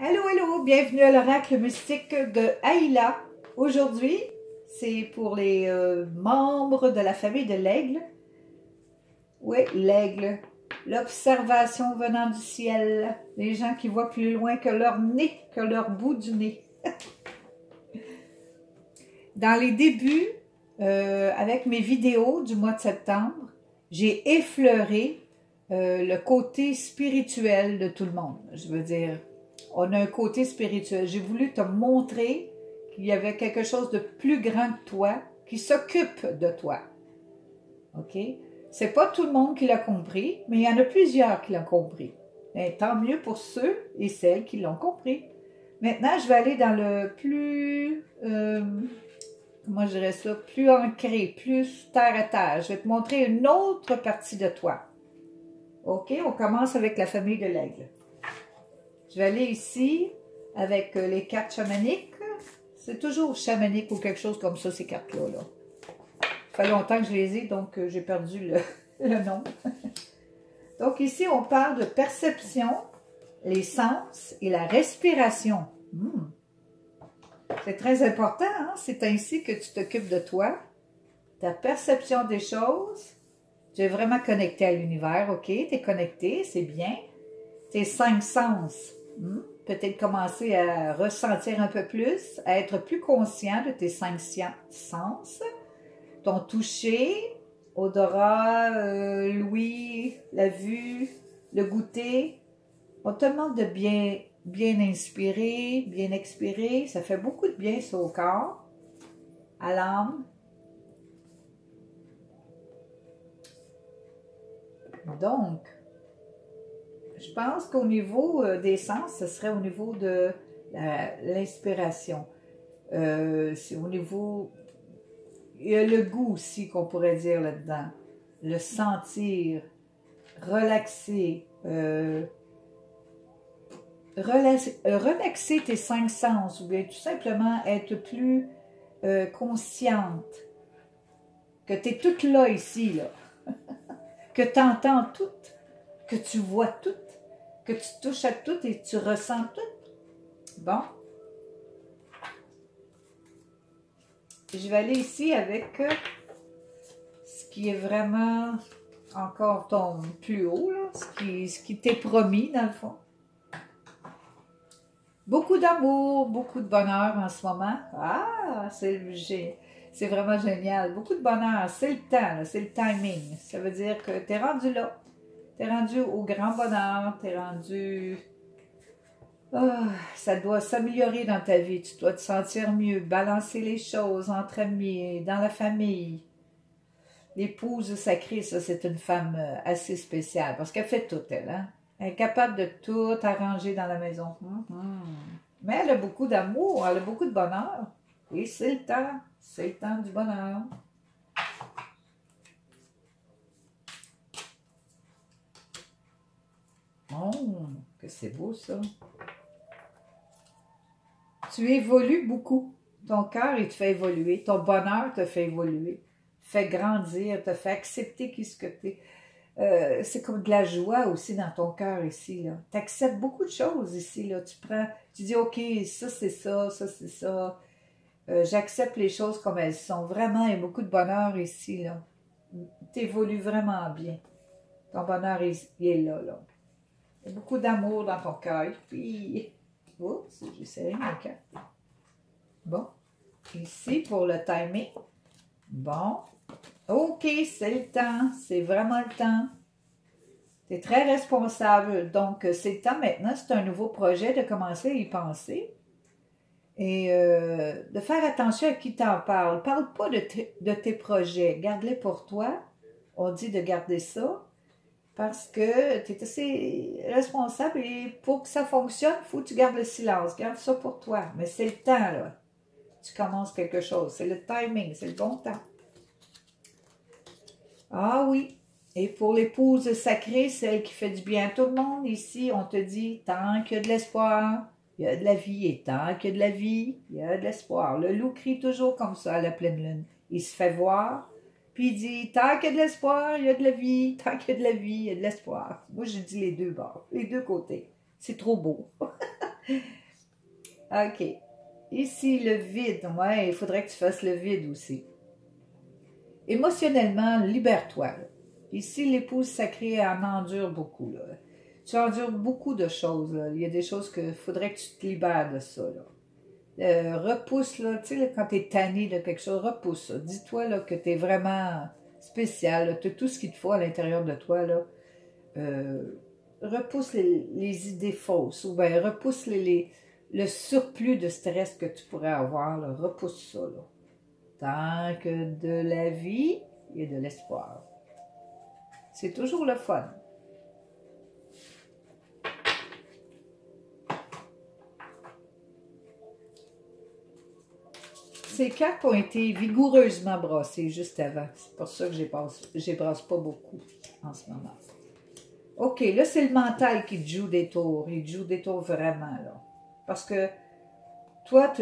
Allô, allô, bienvenue à l'oracle mystique de Aïla. Aujourd'hui, c'est pour les membres de la famille de l'aigle. Oui, l'aigle. L'observation venant du ciel. Les gens qui voient plus loin que leur nez, que leur bout du nez. Dans les débuts, avec mes vidéos du mois de septembre, j'ai effleuré le côté spirituel de tout le monde. Je veux dire, on a un côté spirituel. J'ai voulu te montrer qu'il y avait quelque chose de plus grand que toi, qui s'occupe de toi. OK? C'est pas tout le monde qui l'a compris, mais il y en a plusieurs qui l'ont compris. Et tant mieux pour ceux et celles qui l'ont compris. Maintenant, je vais aller dans le plus... comment je dirais ça? Plus ancré, plus terre à terre. Je vais te montrer une autre partie de toi. OK? On commence avec la famille de l'aigle. Je vais aller ici avec les cartes chamaniques. C'est toujours chamanique ou quelque chose comme ça, ces cartes-là. Là. Ça fait longtemps que je les ai, donc j'ai perdu le nom. Donc ici, on parle de perception, les sens et la respiration. C'est très important, hein? C'est ainsi que tu t'occupes de toi. Ta perception des choses. Tu es vraiment connecté à l'univers, OK? Tu es connecté, c'est bien. Tes 5 sens. Peut-être commencer à ressentir un peu plus, à être plus conscient de tes 5 sens. Ton toucher, odorat, l'ouïe, la vue, le goûter. On te demande de bien inspirer, bien expirer. Ça fait beaucoup de bien ça au corps, à l'âme. Donc, je pense qu'au niveau des sens, ce serait au niveau de l'inspiration. C'est au niveau... Il y a le goût aussi qu'on pourrait dire là-dedans. Le sentir, relaxer, relaxer tes 5 sens ou bien tout simplement être plus consciente que tu es toute là ici, là. Que tu entends tout, que tu vois tout, que tu touches à tout et tu ressens tout. Bon. Je vais aller ici avec ce qui est vraiment encore ton plus haut, là, ce qui t'est promis dans le fond. Beaucoup d'amour, beaucoup de bonheur en ce moment. Ah, c'est vraiment génial. Beaucoup de bonheur. C'est le temps, c'est le timing. Ça veut dire que tu es rendu là. Tu es rendu au grand bonheur. Tu es rendu... ça doit s'améliorer dans ta vie. Tu dois te sentir mieux. Balancer les choses entre amis, dans la famille. L'épouse sacrée, ça, c'est une femme assez spéciale. Parce qu'elle fait tout, elle. Hein? Elle est capable de tout arranger dans la maison. Mais elle a beaucoup d'amour, elle a beaucoup de bonheur. Et c'est le temps. C'est le temps du bonheur. Oh, que c'est beau ça. Tu évolues beaucoup. Ton cœur, il te fait évoluer. Ton bonheur te fait évoluer. Te fait grandir, te fait accepter qui ce que tu es. C'est comme de la joie aussi dans ton cœur ici. Tu acceptes beaucoup de choses ici. Là. Tu dis, OK, ça c'est ça, ça c'est ça. J'accepte les choses comme elles sont. Vraiment, il y a beaucoup de bonheur ici. Tu évolues vraiment bien. Ton bonheur, il est là, là. Il y a beaucoup d'amour dans ton cœur. Puis, oups, j'ai serré mon cœur. Bon, ici pour le timing. Bon. OK, c'est le temps. C'est vraiment le temps. Tu es très responsable. Donc, c'est le temps maintenant. C'est un nouveau projet de commencer à y penser. Et de faire attention à qui t'en parle. Parle pas de tes projets. Garde-les pour toi. On dit de garder ça. Parce que tu es assez responsable. Et pour que ça fonctionne, il faut que tu gardes le silence. Garde ça pour toi. Mais c'est le temps, là. Tu commences quelque chose. C'est le timing. C'est le bon temps. Ah oui, et pour l'épouse sacrée, celle qui fait du bien à tout le monde, ici, on te dit, tant qu'il y a de l'espoir, il y a de la vie, et tant qu'il y a de la vie, il y a de l'espoir. Le loup crie toujours comme ça à la pleine lune. Il se fait voir, puis il dit, tant qu'il y a de l'espoir, il y a de la vie, tant qu'il y a de la vie, il y a de l'espoir. Moi, je dis les deux bords, les deux côtés. C'est trop beau. OK. Ici, le vide. Ouais, il faudrait que tu fasses le vide aussi. Émotionnellement, libère-toi. Là. Ici, l'épouse sacrée en endure beaucoup. Là. Tu endures beaucoup de choses. Là. Il y a des choses qu'il faudrait que tu te libères de ça. Là. Repousse, là, tu sais, là, quand tu es tanné de quelque chose, repousse ça. Dis-toi là, que tu es vraiment spécial. Tu as tout ce qu'il te faut à l'intérieur de toi. Là. Repousse les idées fausses ou bien repousse le surplus de stress que tu pourrais avoir. Là. Repousse ça. Là. Tant que de la vie et de l'espoir. C'est toujours le fun. Ces cartes ont été vigoureusement brassées juste avant. C'est pour ça que je les brasse pas beaucoup en ce moment. OK, là, c'est le mental qui te joue des tours. Il te joue des tours vraiment, là. Parce que toi,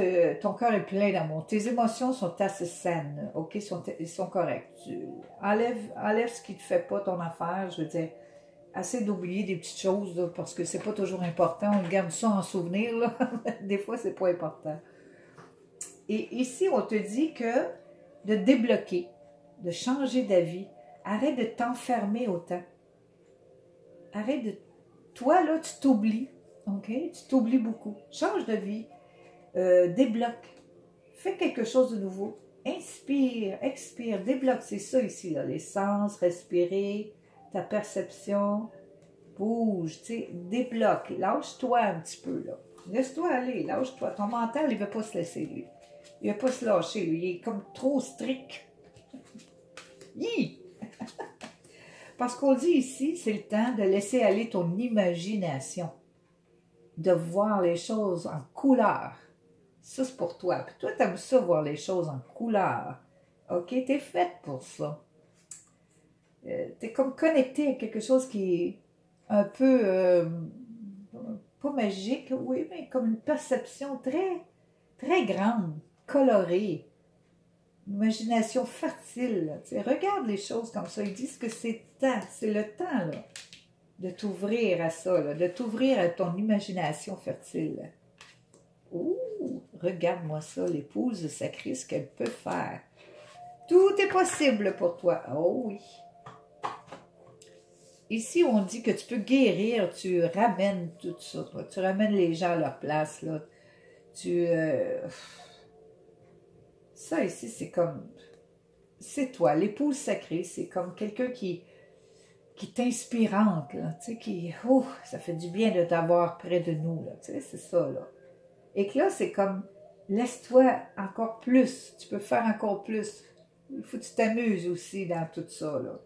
ton cœur est plein d'amour. Tes émotions sont assez saines, OK? Ils sont corrects. Enlève ce qui ne te fait pas ton affaire. Je veux dire, assez d'oublier des petites choses, là, parce que c'est pas toujours important. On garde ça en souvenir, là. Des fois, c'est pas important. Et ici, on te dit que de débloquer, de changer d'avis, arrête de t'enfermer autant. Arrête de... Toi, là, tu t'oublies, OK? Tu t'oublies beaucoup. Change de vie, débloque. Fais quelque chose de nouveau. Inspire, expire, débloque. C'est ça ici, là. Les sens, respirer, ta perception, bouge, tu sais, débloque. Lâche-toi un petit peu, là. Laisse-toi aller, lâche-toi. Ton mental, il ne veut pas se laisser, lui. Il ne veut pas se lâcher, lui. Il est comme trop strict. Hi! Parce qu'on dit ici, c'est le temps de laisser aller ton imagination. De voir les choses en couleur. Ça, c'est pour toi. Puis toi, tu aimes ça, voir les choses en couleur. OK? Tu es faite pour ça. Tu es comme connecté à quelque chose qui est un peu, pas magique, oui, mais comme une perception très, très grande, colorée. Une imagination fertile. Tu sais, regarde les choses comme ça. Ils disent que c'est le temps, là, de t'ouvrir à ça, là, de t'ouvrir à ton imagination fertile. Ouh, regarde-moi ça, l'épouse sacrée, ce qu'elle peut faire. Tout est possible pour toi. Oh oui. Ici, on dit que tu peux guérir, tu ramènes tout ça. Toi. Tu ramènes les gens à leur place. Là. Ça ici, c'est comme... C'est toi, l'épouse sacrée. C'est comme quelqu'un qui est inspirante. Là, tu sais, qui... Oh, ça fait du bien de t'avoir près de nous. Là, tu sais, c'est ça, là. Et que là, c'est comme... Laisse-toi encore plus. Tu peux faire encore plus. Il faut que tu t'amuses aussi dans tout ça, là.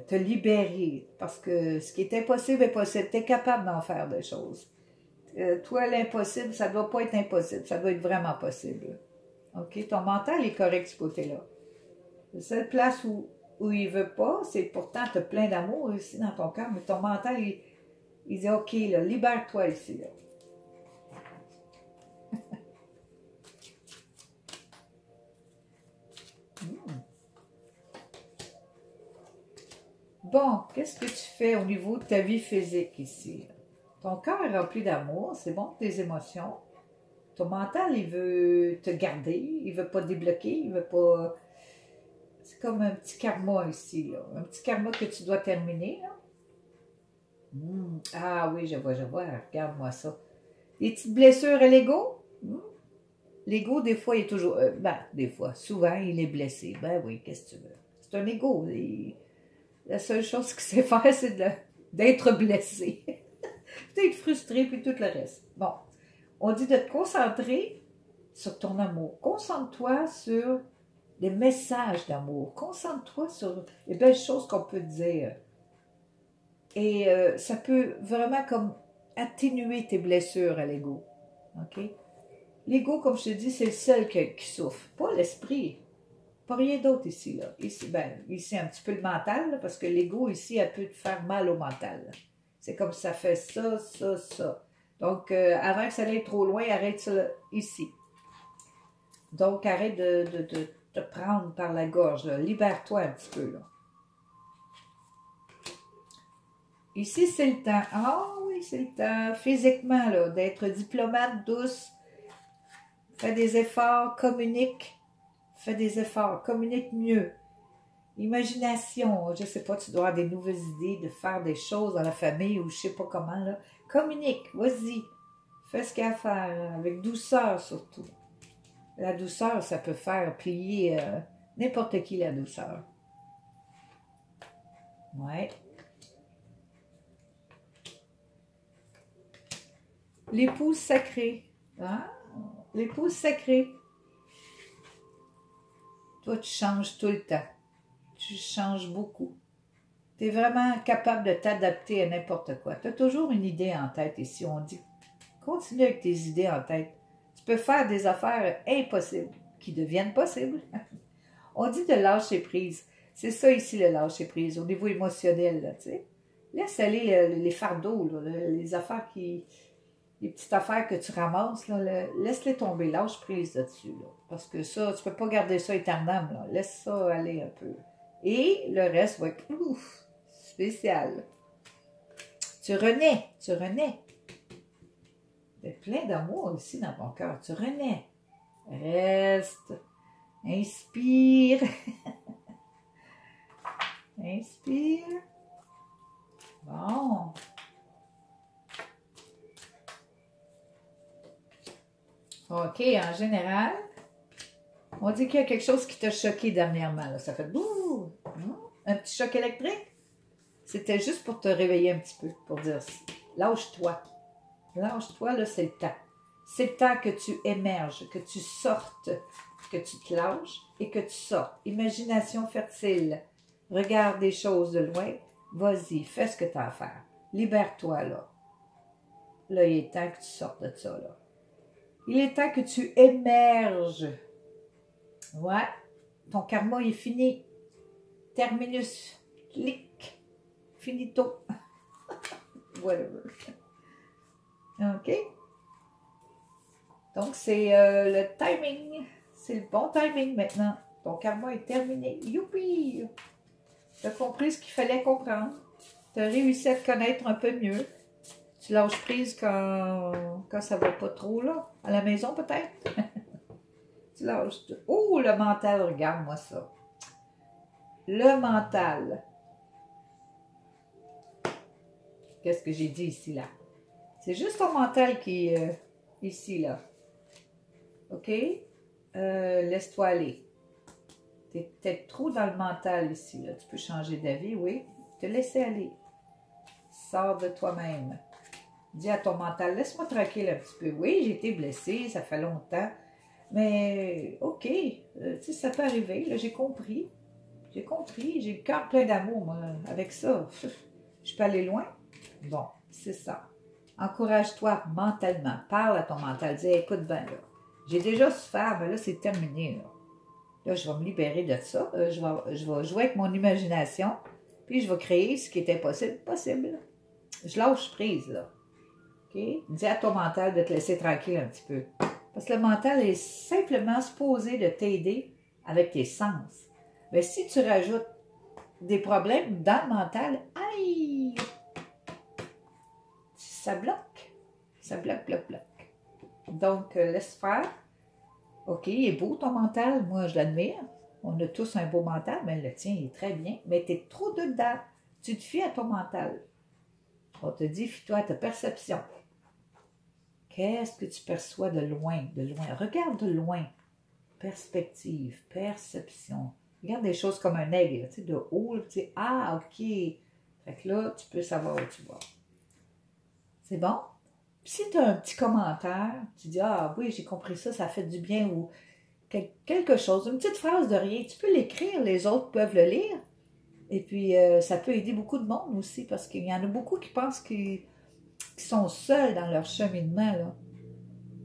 Te libérer, parce que ce qui est impossible est possible. Tu es capable d'en faire des choses. Toi, l'impossible, ça ne doit pas être impossible, ça doit être vraiment possible. OK? Ton mental est correct de ce côté-là. La seule place où il ne veut pas, c'est pourtant tu as plein d'amour ici dans ton cœur, mais ton mental, il dit OK, là, libère-toi ici. Là. Bon, qu'est-ce que tu fais au niveau de ta vie physique ici? Ton cœur est rempli d'amour, c'est bon, tes émotions. Ton mental, il veut te garder, il veut pas te débloquer, il veut pas... C'est comme un petit karma ici, là. Un petit karma que tu dois terminer, là. Ah oui, je vois, regarde-moi ça. Des petites blessures à l'ego? L'ego, des fois, il est toujours... des fois, souvent, il est blessé. Ben oui, qu'est-ce que tu veux? C'est un ego, la seule chose qu'il sait faire, c'est d'être blessé. D'être frustré, puis tout le reste. Bon, on dit de te concentrer sur ton amour. Concentre-toi sur les messages d'amour. Concentre-toi sur les belles choses qu'on peut te dire. Et ça peut vraiment comme atténuer tes blessures à l'ego. OK? L'ego, comme je te dis, c'est le seul qui souffre. Pas l'esprit. Pas rien d'autre ici, là. Ici, un petit peu le mental, là, parce que l'ego, ici, elle peut te faire mal au mental. C'est comme ça fait ça, ça, ça. Donc, avant que ça aille trop loin, arrête ça là, ici. Donc, arrête de te prendre par la gorge, là. Libère-toi un petit peu, là. Ici, c'est le temps. Ah oui, oui, c'est le temps. Physiquement, là, d'être diplomate, douce. Fais des efforts, communique. Fais des efforts, communique mieux. Imagination, je sais pas, tu dois avoir des nouvelles idées de faire des choses dans la famille ou je sais pas comment, là. Communique, vas-y. Fais ce qu'il y a à faire, avec douceur surtout. La douceur, ça peut faire plier n'importe qui, la douceur. Ouais. L'épouse sacrée. Hein? L'épouse sacrée. Toi, tu changes tout le temps. Tu changes beaucoup. Tu es vraiment capable de t'adapter à n'importe quoi. Tu as toujours une idée en tête ici. On dit, continue avec tes idées en tête. Tu peux faire des affaires impossibles qui deviennent possibles. On dit de lâcher prise. C'est ça ici, le lâcher prise, au niveau émotionnel, là, tu sais. Laisse aller les fardeaux, là, les affaires les petites affaires que tu ramasses, là, laisse-les tomber, lâche prise là-dessus, là. Parce que ça, tu peux pas garder ça éternellement, là. Laisse ça aller un peu. Et le reste va être spécial. Tu renais. Tu as plein d'amour ici dans ton cœur. Tu renais. Reste. Inspire. Inspire. Bon. OK, en général, on dit qu'il y a quelque chose qui t'a choqué dernièrement. Là. Ça fait bouh! Un petit choc électrique. C'était juste pour te réveiller un petit peu, pour dire lâche-toi. Lâche-toi, là, c'est le temps. C'est le temps que tu émerges, que tu sortes, que tu te lâches et que tu sortes. Imagination fertile. Regarde des choses de loin. Vas-y, fais ce que tu as à faire. Libère-toi, là. Là, il est temps que tu sortes de ça, là. Il est temps que tu émerges. Ouais. Ton karma est fini. Terminus. Clic. Finito. Whatever. OK? Donc, c'est le timing. C'est le bon timing maintenant. Ton karma est terminé. Youpi! Tu as compris ce qu'il fallait comprendre. Tu as réussi à te connaître un peu mieux. Tu lâches prise quand ça va pas trop, là. À la maison, peut-être. Tu lâches. Oh, le mental, regarde-moi ça. Le mental. Qu'est-ce que j'ai dit ici, là? C'est juste ton mental qui est ici, là. OK? Laisse-toi aller. Tu es peut-être trop dans le mental ici, là. Tu peux changer d'avis, oui. Te laisser aller. Sors de toi-même. Dis à ton mental, laisse-moi tranquille un petit peu. Oui, j'ai été blessée, ça fait longtemps. Mais, OK, tu sais, ça peut arriver. Là, j'ai compris. J'ai compris. J'ai le cœur plein d'amour, moi, avec ça. Je peux aller loin? Bon, c'est ça. Encourage-toi mentalement. Parle à ton mental. Dis, écoute bien, là. J'ai déjà souffert, mais là, c'est terminé, là. Là, je vais me libérer de ça. Je vais jouer avec mon imagination. Puis, je vais créer ce qui est impossible, possible. Je lâche prise, là. OK? Dis à ton mental de te laisser tranquille un petit peu. Parce que le mental est simplement supposé de t'aider avec tes sens. Mais si tu rajoutes des problèmes dans le mental, aïe! Ça bloque. Ça bloque. Donc, laisse faire. OK, il est beau ton mental. Moi, je l'admire. On a tous un beau mental, mais le tien est très bien. Mais tu es trop dedans. Tu te fies à ton mental. On te dit, fie-toi à ta perception. Qu'est-ce que tu perçois de loin, Regarde de loin. Perspective, perception. Regarde des choses comme un aigle, tu sais, de haut, tu sais, ah, OK. Fait que là, tu peux savoir où tu vas. C'est bon? Puis si tu as un petit commentaire, tu dis, ah oui, j'ai compris ça, ça fait du bien, ou quelque chose, une petite phrase de rien, tu peux l'écrire, les autres peuvent le lire. Et puis, ça peut aider beaucoup de monde aussi, parce qu'il y en a beaucoup qui pensent qu'ils sont seuls dans leur cheminement, là.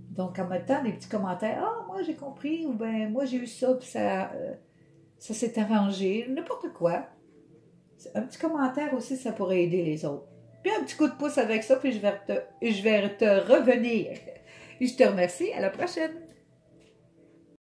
Donc, en mettant des petits commentaires, « Ah, moi, j'ai compris » ou « Ben, moi, j'ai eu ça, puis ça s'est arrangé. » N'importe quoi. Un petit commentaire aussi, ça pourrait aider les autres. Puis un petit coup de pouce avec ça, puis je vais te revenir. Et je te remercie. À la prochaine.